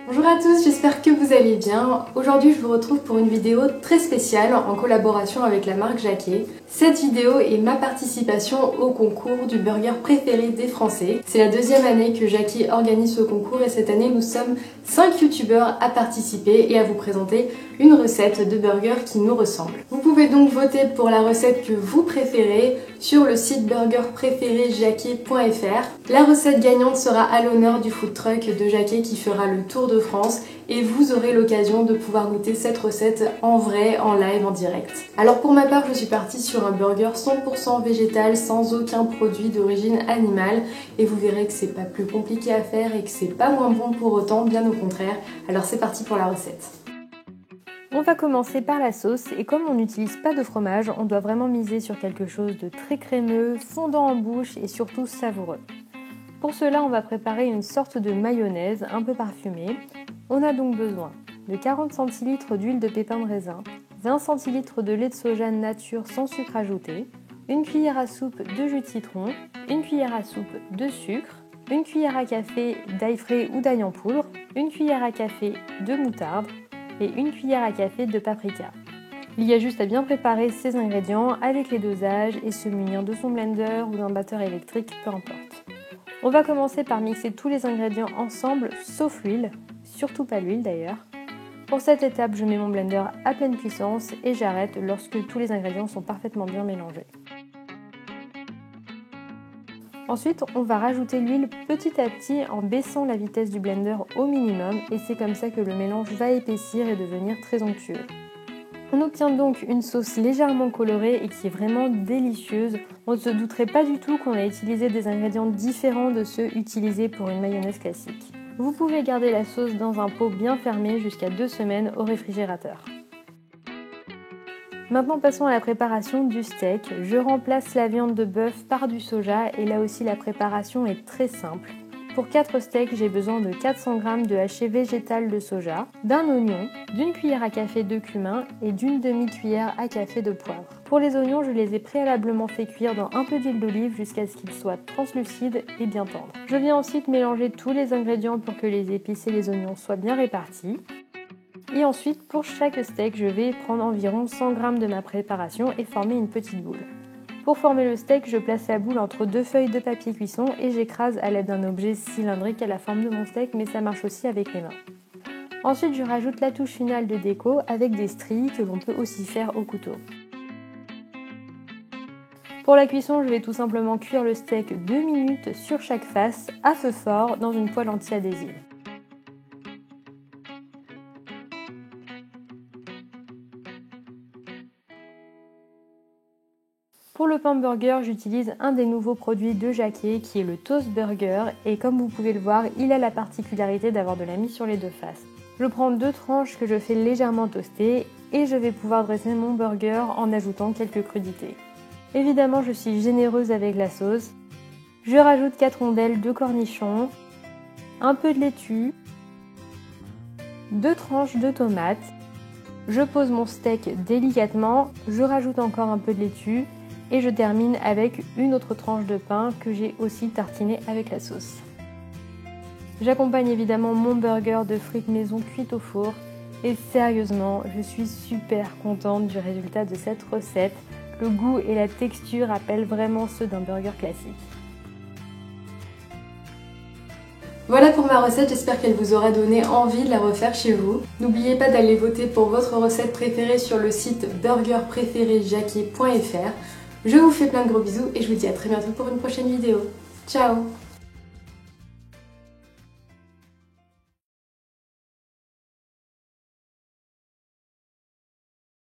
Bonjour à tous, j'espère que vous allez bien. Aujourd'hui je vous retrouve pour une vidéo très spéciale en collaboration avec la marque Jacquet. Cette vidéo est ma participation au concours du burger préféré des Français. C'est la deuxième année que Jacquet organise ce concours et cette année nous sommes 5 youtubeurs à participer et à vous présenter une recette de burger qui nous ressemble. Vous pouvez donc voter pour la recette que vous préférez sur le site burgerpréféré-jacquet.fr. La recette gagnante sera à l'honneur du food truck de Jacquet qui fera le tour de France et vous aurez l'occasion de pouvoir goûter cette recette en vrai, en live, en direct. Alors pour ma part, je suis partie sur un burger 100% végétal sans aucun produit d'origine animale et vous verrez que c'est pas plus compliqué à faire et que c'est pas moins bon pour autant, bien au contraire. Alors c'est parti pour la recette. On va commencer par la sauce et comme on n'utilise pas de fromage, on doit vraiment miser sur quelque chose de très crémeux, fondant en bouche et surtout savoureux. Pour cela, on va préparer une sorte de mayonnaise un peu parfumée. On a donc besoin de 40 cl d'huile de pépins de raisin, 20 cl de lait de soja nature sans sucre ajouté, une cuillère à soupe de jus de citron, une cuillère à soupe de sucre, une cuillère à café d'ail frais ou d'ail en poudre, une cuillère à café de moutarde et une cuillère à café de paprika. Il y a juste à bien préparer ces ingrédients avec les dosages et se munir de son blender ou d'un batteur électrique, peu importe. On va commencer par mixer tous les ingrédients ensemble, sauf l'huile, surtout pas l'huile d'ailleurs. Pour cette étape, je mets mon blender à pleine puissance et j'arrête lorsque tous les ingrédients sont parfaitement bien mélangés. Ensuite, on va rajouter l'huile petit à petit en baissant la vitesse du blender au minimum et c'est comme ça que le mélange va épaissir et devenir très onctueux. On obtient donc une sauce légèrement colorée et qui est vraiment délicieuse. On ne se douterait pas du tout qu'on a utilisé des ingrédients différents de ceux utilisés pour une mayonnaise classique. Vous pouvez garder la sauce dans un pot bien fermé jusqu'à 2 semaines au réfrigérateur. Maintenant passons à la préparation du steak. Je remplace la viande de bœuf par du soja et là aussi la préparation est très simple. Pour 4 steaks, j'ai besoin de 400 g de haché végétal de soja, d'un oignon, d'une cuillère à café de cumin et d'une demi-cuillère à café de poivre. Pour les oignons, je les ai préalablement fait cuire dans un peu d'huile d'olive jusqu'à ce qu'ils soient translucides et bien tendres. Je viens ensuite mélanger tous les ingrédients pour que les épices et les oignons soient bien répartis. Et ensuite, pour chaque steak, je vais prendre environ 100 g de ma préparation et former une petite boule. Pour former le steak, je place la boule entre 2 feuilles de papier cuisson et j'écrase à l'aide d'un objet cylindrique à la forme de mon steak, mais ça marche aussi avec les mains. Ensuite, je rajoute la touche finale de déco avec des stries que l'on peut aussi faire au couteau. Pour la cuisson, je vais tout simplement cuire le steak 2 minutes sur chaque face à feu fort dans une poêle anti-adhésive. Pour le pain burger, j'utilise un des nouveaux produits de Jacquet qui est le Toast Burger et comme vous pouvez le voir, il a la particularité d'avoir de la mie sur les deux faces. Je prends 2 tranches que je fais légèrement toaster et je vais pouvoir dresser mon burger en ajoutant quelques crudités. Évidemment, je suis généreuse avec la sauce. Je rajoute 4 rondelles de cornichons, un peu de laitue, 2 tranches de tomates. Je pose mon steak délicatement, je rajoute encore un peu de laitue. Et je termine avec une autre tranche de pain que j'ai aussi tartiné avec la sauce. J'accompagne évidemment mon burger de frites maison cuites au four et sérieusement, je suis super contente du résultat de cette recette. Le goût et la texture rappellent vraiment ceux d'un burger classique. Voilà pour ma recette, j'espère qu'elle vous aura donné envie de la refaire chez vous. N'oubliez pas d'aller voter pour votre recette préférée sur le site burgerpréféré-jacquet.fr. Je vous fais plein de gros bisous et je vous dis à très bientôt pour une prochaine vidéo. Ciao!